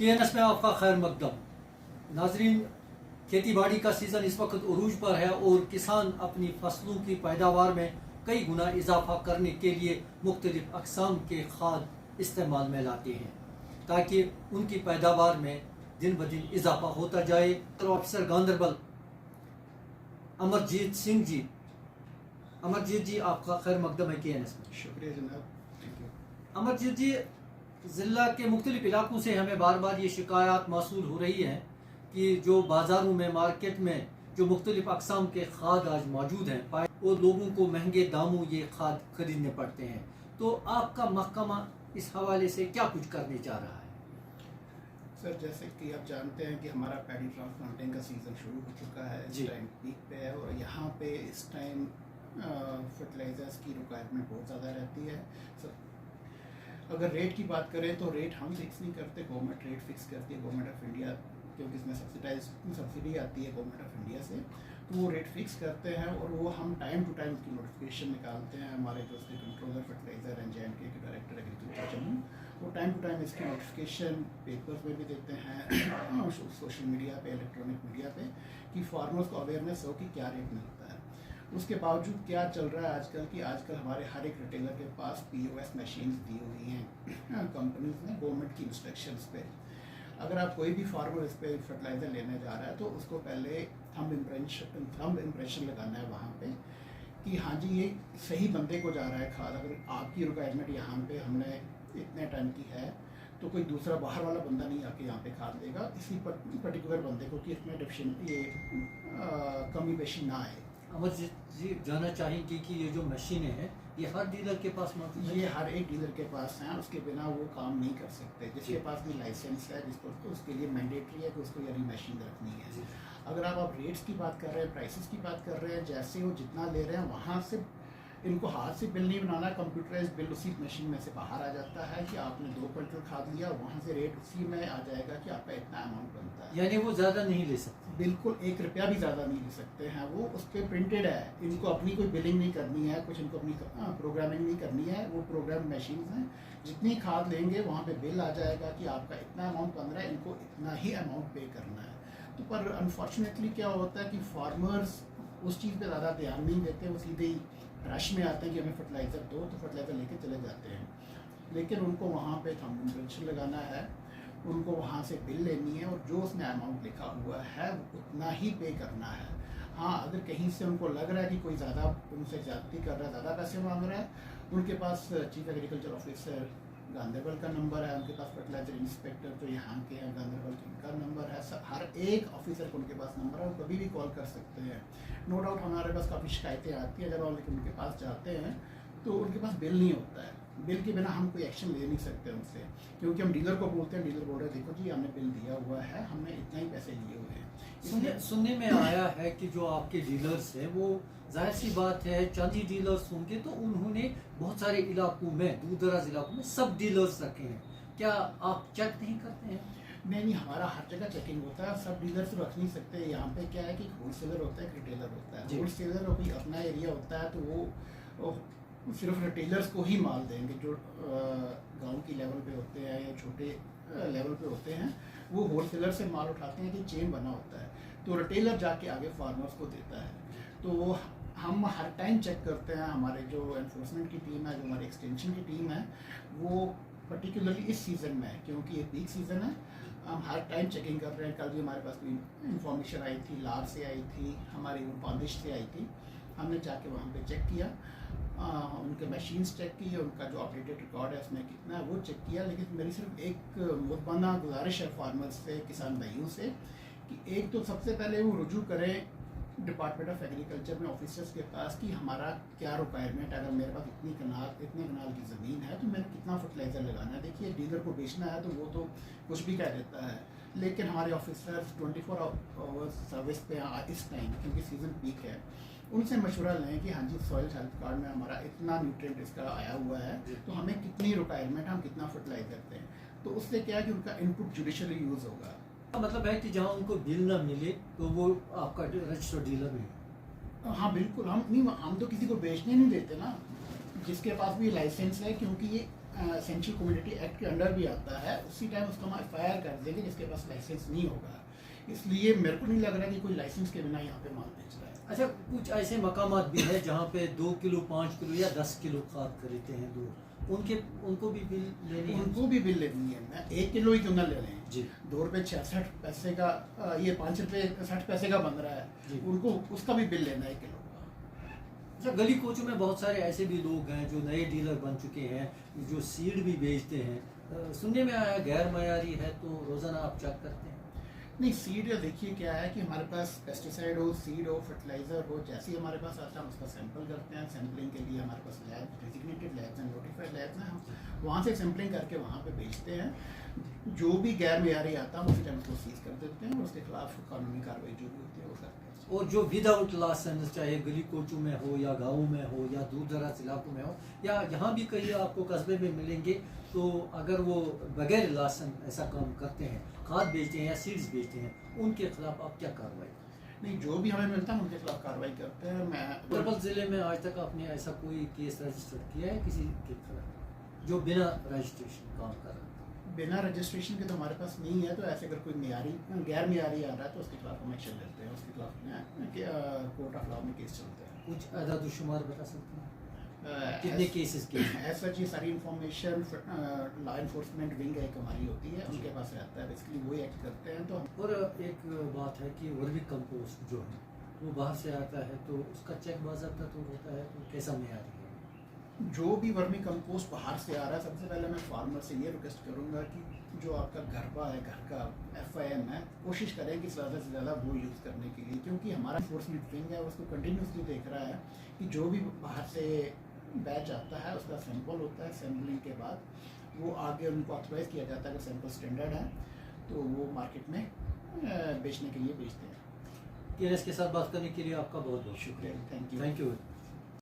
KNS में आपका खैर मकदम। नाजरीन, खेती बाड़ी का सीज़न इस वक्त उरूज पर है और किसान अपनी फसलों की पैदावार में कई गुना इजाफा करने के लिए मुख्तलिफ अक़साम के खाद इस्तेमाल में लाते हैं ताकि उनकी पैदावार में दिन ब दिन इजाफा होता जाए। तो अफसर गांधरबल अमरजीत सिंह जी, अमरजीत जी आपका खैर मकदम है KNS में। शुक्रिया जनाब। अमरजीत जी, ज़िला के मुख्तलिफ इलाकों से हमें बार बार ये शिकायत मौसूल हो रही हैं कि जो बाज़ारों में, मार्केट में जो मुख्तलिफ अक़साम के खाद आज मौजूद हैं और लोगों को महंगे दामों ये खाद खरीदने पड़ते हैं। तो आपका महकमा इस हवाले से क्या कुछ करने जा रहा है? सर, जैसे कि आप जानते हैं कि हमारा पैडी ट्रांसप्लांटिंग का सीज़न शुरू हो चुका है, इस टाइम पीक पे है और यहाँ पे इस टाइम फर्टिलाइज़र्स की रिक्वायरमेंट बहुत ज़्यादा रहती है। सर, अगर रेट की बात करें तो रेट हम फिक्स नहीं करते, गवर्नमेंट रेट फिक्स करती है, गवर्नमेंट ऑफ इंडिया, क्योंकि इसमें सब्सिडी आती है गवर्नमेंट ऑफ इंडिया से, तो वो रेट फिक्स करते हैं और वो हम टाइम टू टाइम उसकी नोटिफिकेशन निकालते हैं। हमारे जो उसके कंट्रोलर फर्टिलाइज़र एंड JNK के डायरेक्टर एग्रीकल्चर जम्मू, वो टाइम टू टाइम इसकी नोटिफिकेशन पेपर्स में भी देते हैं, सोशल मीडिया पे, इलेक्ट्रॉनिक मीडिया पे, कि फार्मर्स को अवेयरनेस हो कि क्या रेट मिलता है। उसके बावजूद क्या चल रहा है आजकल कि आजकल हमारे हर एक रिटेलर के पास POS मशीन्स दी हुई हैं कंपनीज ने गवर्नमेंट की इंस्ट्रक्शंस पे। अगर आप कोई भी फार्मर इस पर फर्टिलाइज़र लेने जा रहा है तो उसको पहले थंब इम्प्रेशन लगाना है वहाँ पे कि हाँ जी ये सही बंदे को जा रहा है खाद। अगर आपकी रिक्वायरमेंट यहाँ पे हमने इतने टन की है तो कोई दूसरा बाहर वाला बंदा नहीं आके यहाँ पे खाद देगा इसी पर्टिकुलर बंदे को कि इसमें कमी पेशी ना आए। अमरजीत जी, जानना चाहेंगे कि ये जो मशीनें हैं ये हर डीलर के पास मौजूद है? ये हर एक डीलर के पास हैं, उसके बिना वो काम नहीं कर सकते। जिसके पास भी लाइसेंस है, जिसको उसके लिए मैंडेटरी है कि उसको ये मशीन रखनी है। अगर आप रेट्स की बात कर रहे हैं, प्राइसेस की बात कर रहे हैं, जैसे वो जितना ले रहे हैं वहाँ से इनको हाथ से बिल नहीं बनाना, कंप्यूटराइज बिल उसी मशीन में से बाहर आ जाता है कि आपने 2 क्विंटल खाद लिया, वहाँ से रेट उसी में आ जाएगा कि आपका इतना अमाउंट बनता है। यानी वो ज़्यादा नहीं ले सकते? बिल्कुल, 1 रुपया भी ज़्यादा नहीं ले सकते हैं। वो उस पर प्रिंटेड है, इनको अपनी कोई बिलिंग नहीं करनी है, कुछ इनको अपनी प्रोग्रामिंग नहीं करनी है। वो प्रोग्राम मशीन हैं, जितनी खाद लेंगे वहाँ पे बिल आ जाएगा कि आपका इतना अमाउंट बन रहा है, इनको इतना ही अमाउंट पे करना है। तो पर अनफॉर्चुनेटली क्या होता है कि फार्मर्स उस चीज़ पे ज़्यादा ध्यान नहीं देते, वो सीधे ही रश में आते हैं कि हमें फर्टिलाइज़र दो, तो फर्टिलाइज़र लेके चले जाते हैं। लेकिन उनको वहाँ पे थंब इम्प्रेशन लगाना है, उनको वहाँ से बिल लेनी है और जो उसमें अमाउंट लिखा हुआ है उतना ही पे करना है। हाँ, अगर कहीं से उनको लग रहा है कि कोई ज़्यादा उनसे ज़्यादती कर रहा है, ज़्यादा पैसे मांग रहा है, उनके पास चीफ एग्रीकल्चर ऑफिसर गांधरबल का नंबर है, उनके पास फर्टिलाइजर इंस्पेक्टर जो यहाँ के हैं गांधरबल का नंबर है। हर एक ऑफिसर को उनके पास नंबर है, वो कभी भी कॉल कर सकते हैं। नो डाउट हमारे पास काफ़ी शिकायतें आती हैं, जब हम लेकिन उनके पास जाते हैं तो उनके पास बिल नहीं होता है। बिल के बिना हम कोई एक्शन ले नहीं सकते उनसे, क्योंकि हम डीलर को बोलते हैं, डीलर बोल रहे हैं देखो जी हमने बिल दिया हुआ है, हमने इतना ही पैसे लिए हुए हैं। सुनने में आया है कि जो आपके डीलर्स हैं वो जाहिर सी बात है चांदी डीलर्स होंगे, तो उन्होंने बहुत सारे इलाकों में, दूर दराज इलाकों में सब डीलर्स रखे हैं। क्या आप चेक नहीं करते हैं? नहीं, हमारा हर जगह चेकिंग होता है, सब डीलर्स रख नहीं सकते। यहाँ पे क्या है कि होलसेलर होता है, रिटेलर होता है। होलसेलर और कोई अपना एरिया होता है तो वो सिर्फ रिटेलर्स को ही माल देंगे, जो गांव की लेवल पे होते हैं या छोटे लेवल पे होते हैं, वो होलसेलर से माल उठाते हैं कि चेन बना होता है, तो रिटेलर जाके आगे फार्मर्स को देता है। तो हम हर टाइम चेक करते हैं, हमारे जो एनफोर्समेंट की टीम है, जो हमारी एक्सटेंशन की टीम है, वो पर्टिकुलरली इस सीज़न में है क्योंकि ये पीक सीज़न है, हम हर टाइम चेकिंग कर रहे हैं। कल भी हमारे पास कोई इन्फॉर्मेशन आई थी, लार से आई थी, हमारी पादिश से आई थी, हमने जाके वहाँ पे चेक किया, उनके मशीन्स चेक की, उनका जो अपडेटेड रिकॉर्ड है उसमें कितना है वो चेक किया। लेकिन मेरी सिर्फ एक मुतमना गुजारिश है फार्मर्स से, किसान भाइयों से, कि एक तो सबसे पहले वो रुजू करें डिपार्टमेंट ऑफ एग्रीकल्चर में ऑफिसर्स के पास कि हमारा क्या रिक्वायरमेंट है। अगर मेरे पास इतने कनाल की ज़मीन है तो मैंने कितना फर्टिलाइज़र लगाना है। देखिए, डीलर को बेचना है तो वो तो कुछ भी कह देता है, लेकिन हमारे ऑफिसर्स 24 आवर्स सर्विस पे इस टाइम, क्योंकि सीज़न पीक है, उनसे मशवरा लें कि हाँ जी सॉइल हेल्थ कार्ड में हमारा इतना न्यूट्रिएंट इसका आया हुआ है, तो हमें कितनी रिक्वायरमेंट है, हम कितना फर्टिलाइज़र दें। तो उससे क्या है कि उनका इनपुट जुडिशली यूज़ होगा। मतलब है कि जहाँ उनको बिल ना मिले तो वो आपका रजिस्टर्ड डीलर नहीं? हाँ बिल्कुल, हम तो किसी को बेचने नहीं देते ना, जिसके पास भी लाइसेंस है, क्योंकि ये एसेंशियल कमोडिटी एक्ट के अंडर भी आता है, उसी टाइम उसको हम FIR कर देंगे जिसके पास लाइसेंस नहीं होगा। इसलिए मेरे को नहीं लग रहा कि कोई लाइसेंस के बिना यहाँ पे माल बेच रहा है। अच्छा, कुछ ऐसे मकामात भी है जहाँ पे 2 किलो 5 किलो या 10 किलो खाद खरीदते हैं दूध, उनको भी बिल लेनी है? उनको भी बिल लेनी है। मैं 1 किलो ही क्यों ना ले लें जी। 2 रुपये 66 पैसे का, ये 5 रुपये 60 पैसे का बन रहा जी। है, उनको उसका भी बिल लेना है 1 किलो का। अच्छा, गली कोचों में बहुत सारे ऐसे भी लोग हैं जो नए डीलर बन चुके हैं, जो सीड भी बेचते हैं। सुनने में आया गैर मयारी है, तो रोजाना आप चेक करते हैं? नहीं, सीड देखिए क्या है कि हमारे पास पेस्टिसाइड हो, सीड हो, फर्टिलाइज़र हो, जैसे ही हमारे पास आता है हम उसका सैंपल करते हैं। सैंपलिंग के लिए हमारे पास लैब, डेजिग्नेटेड लैब्स हैं, नोटिफाइड लैब्स हैं, हम वहाँ से सैंपलिंग करके वहाँ पे बेचते हैं। जो भी गैर मेयारी आता है हम उसी टाइम उसको सीज कर देते हैं और उसके खिलाफ कानूनी कार्रवाई जो भी होती है वो करते हैं। और जो विदाउट लाइसेंस, चाहे गली कोचों में हो या गाँव में हो या दूर दराज इलाकों में हो या यहाँ भी कहीं आपको कस्बे में मिलेंगे, तो अगर वो बगैर लाइसेंस ऐसा काम करते हैं, खाद बेचते हैं या सीड्स बेचते हैं, उनके खिलाफ आप क्या कार्रवाई? नहीं, जो भी हमें मिलता है उनके खिलाफ कार्रवाई करते हैं। मैं उत्तर जिले में आज तक आपने ऐसा कोई केस रजिस्टर किया है किसी के खिलाफ जो बिना रजिस्ट्रेशन काम कर रहा है? बिना रजिस्ट्रेशन के तो हमारे पास नहीं है। तो ऐसे अगर कोई गैर मियारी आ रहा है तो उसके खिलाफ हम एक्शन लेते हैं, उसके खिलाफ कोर्ट ऑफ लॉ में केस चलते हैं। कुछ अदाद-ओ-शुमार बता सकते हैं कितने केसेस के? ऐसा ये सारी इंफॉर्मेशन लॉ इन्फोर्समेंट विंग एक हमारी होती है, उनके पास रहता है, बेसिकली वही एक्ट करते हैं। तो और एक बात है कि वर्मी कंपोस्ट जो है वो बाहर से आता है, तो उसका चेक बाज़ाब्ता तो होता है, तो कैसा मेयारी है? जो भी वर्मी कंपोस्ट बाहर से आ रहा है, सबसे पहले मैं फार्मर से ये रिक्वेस्ट करूँगा कि जो आपका घरबा है, घर का FIM है, कोशिश करें कि ज़्यादा से ज़्यादा वो यूज़ करने के लिए, क्योंकि हमारा इन्फोर्समेंट विंग है उसको कंटिन्यूसली देख रहा है कि जो भी बाहर से बैच आता है उसका सैंपल होता है। सैंपलिंग के बाद वो आगे उनको ऑथराइज किया जाता है, अगर सैंपल स्टैंडर्ड है तो वो मार्केट में बेचने के लिए बेचते हैं। TNS के साथ बात करने के लिए आपका बहुत बहुत शुक्रिया, थैंक यू। Thank you.